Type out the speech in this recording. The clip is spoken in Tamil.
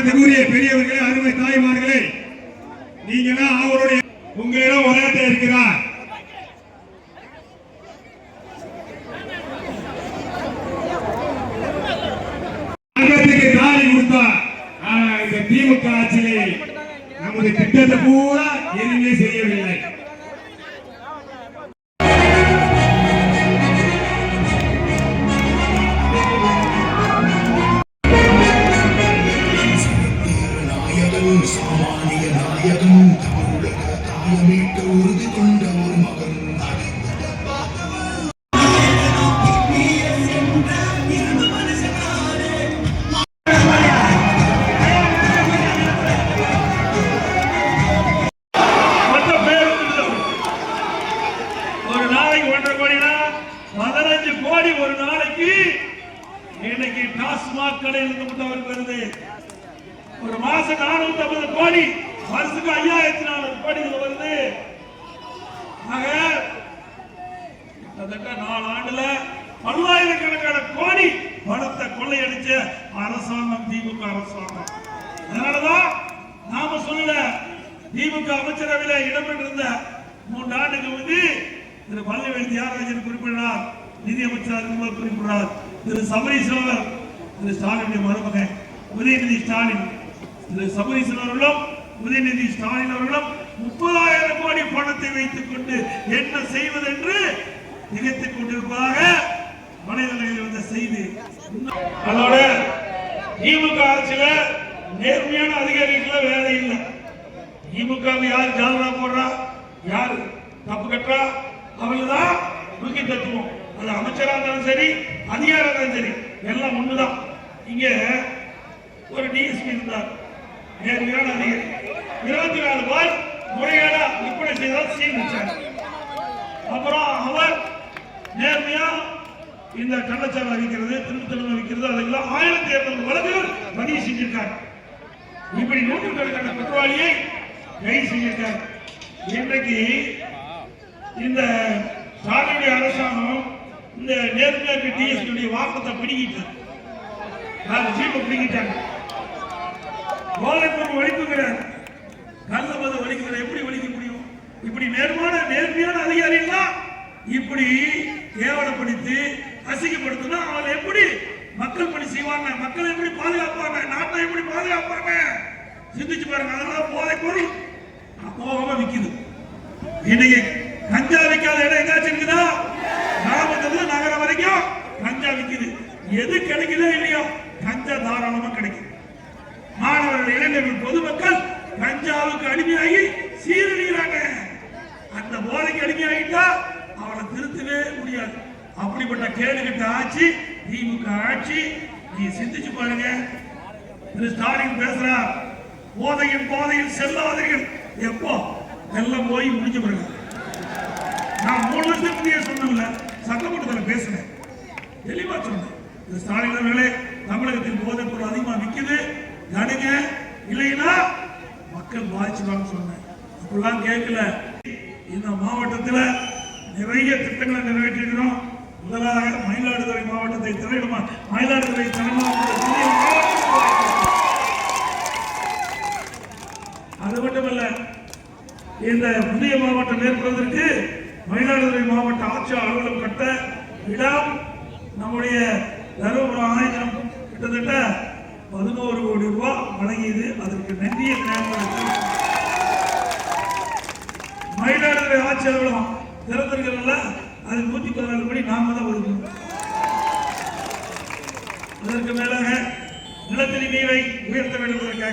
பெரியவர்களே, அருமை தாய்மார்களே, நீங்களாம் அவருடைய உங்களிடம் உரையாற்ற இருக்கிறார். தாலி கொடுத்தார். ஆனா இந்த திமுக ஆட்சியிலே நமது திட்டத்தை பூரா எதுவுமே செய்யவில்லை. சாமானிய நாயகன் தமிழக தாயமீட்ட உறுதி கொண்ட ஒரு மகன் ஒரு நாளைக்கு 1.5 கோடினா 15 கோடி ஒரு நாளைக்கு இன்னைக்கு டாஸ்மாக் கடையில் மட்டும் வருது. ஒரு மாசம் 450 கோடி, வருஷத்துக்கு 5400 கோடி வருது. ஆக கிட்டத்தட்ட 4 ஆண்டுல பல்லாயிரக்கணக்கான கோடி பணத்தை கொள்ளையடிச்ச அரசாங்கம் திமுக அரசாங்கம். அதனாலதான் நாம சொல்லல, திமுக அமைச்சரவையில் இடம்பெற்றிருந்த 3 ஆண்டுக்கு முன்பு திரு பழனிவேல் தியாகராஜன் குறிப்பிடுறார், நிதியமைச்சர் குறிப்பிடுறார், திரு சபரீஸ்வரர், திரு ஸ்டாலினுடைய மருமகன் உதயநிதி ஸ்டாலின், திரு சபரீஸ்வரர் அவர்களும் உதயநிதி ஸ்டாலின் அவர்களும் 30,000 கோடி பணத்தை வைத்துக் கொண்டு என்ன செய்வது என்று நினைத்துக் கொண்டிருப்பதாக வலைதளங்களில் வந்த செய்தி. அதோட திமுக ஆட்சியில நேர்மையான அதிகாரிகள் வேலை இல்லை. திமுக யார் ஜாலரா போடுறா, யார் தப்பு கட்டுறா, அவங்கதான் தூக்கி தத்துவோம். அது அமைச்சராக இருந்தாலும் சரி, அதிகாரம் இருந்தாலும் சரி, எல்லாம் ஒண்ணுதான். இங்க ஒரு டிஎஸ்பி இருந்தார், நேர்மையான அதிகாரி, 24 பார் முறைகேடா விற்பனை செய்தால் சீல் வச்சார். அப்புறம் அவர் நேர்மையா இந்த கள்ளச்சாரம் விற்கிறது, திருத்தலம் விற்கிறது, அதெல்லாம் 1200 வழக்குகள் பதிவு செஞ்சிருக்காங்க. இப்படி நூற்றுக்கணக்கான குற்றவாளியை கைது செஞ்சிருக்காங்க. இன்றைக்கு இந்த ஸ்டாலினுடைய அரசாங்கம் இந்த நேர்மையா டிஎஸ்பி வாகனத்தை பிடிக்கிட்டாங்க, பிடிக்கிட்டாங்க. போதைப்பொருள் ஒழிப்புகிறார், கள்ளமது ஒழிக்கிற எப்படி ஒழிக்க முடியும்? இப்படி நேர்மையான அதிகாரிகள் இப்படி கேவலப்படுத்தி அசிங்கப்படுத்தினா அவங்க எப்படி மக்கள் பணி செய்வாங்க? மக்களை எப்படி பாதுகாப்பாங்க? நாட்டை எப்படி பாதுகாப்பாங்க? சிந்திச்சு பாருங்க. அதனால போதைப்பொருள் போகாம விற்குது. இன்னைக்கு கஞ்சா விற்காத இடம் எங்காச்சும் இருக்குதா? கிராமத்துல நகரம் வரைக்கும் கஞ்சா விற்குது. எது கிடைக்குதோ இல்லையோ கஞ்சா தாராளமா கிடைக்கும். மாணவர்கள், இளைஞர்கள், பொதுமக்கள் கஞ்சாவுக்கு அடிமையாகி சீரழிகிறாங்க. அந்த போதைக்கு அடிமையாகிட்டா அவனை திருத்தவே முடியாது. அப்படிப்பட்ட கேடுகட்ட ஆட்சி திமுக ஆட்சி. நீ சிந்திச்சு பாருங்க. திரு ஸ்டாலின் பேசுறார், போதையில் செல்லாதீர்கள். எப்போ எல்லாம் போய் முடிஞ்ச பிறகு. நான் 3 வருஷத்துக்கு முன்னே சொன்னேன்ல, சட்டமன்றத்தில் பேசுறேன், தெளிவா சொன்னேன். திரு ஸ்டாலின் அவர்களே, தமிழகத்தில் போதைப் பொருள் அதிகமா விற்குது, நடுங்க, இல்லைன்னா மக்கள் பாதிச்சுவாங்க சொன்னேன். அப்படிலாம் கேட்கல. இந்த மாவட்டத்தில் நிறைய திட்டங்களை நிறைவேற்றிருக்கிறோம். முதலாக மயிலாடுதுறை மாவட்டத்தை மயிலாடுதுறை அது மட்டுமல்ல, இந்த புதிய மாவட்டம் ஏற்படுவதற்கு மயிலாடுதுறை மாவட்ட ஆட்சியர் அலுவலகம் கட்ட இடம் நம்முடைய தருமபுரம் ஆயுதம் கிட்டத்தட்ட 11 கோடி ரூபாய் வழங்கியது. அதற்கு நன்றியை மயிலாடுதுறை ஆட்சியர் அலுவலகம் திறந்திருக்கிறதுல அது 114 கோடி நாம தான் ஒதுக்கணும். அதற்கு மேலாக நிலத்தடி நீரை உயர்த்த வேண்டும் என்பதற்காக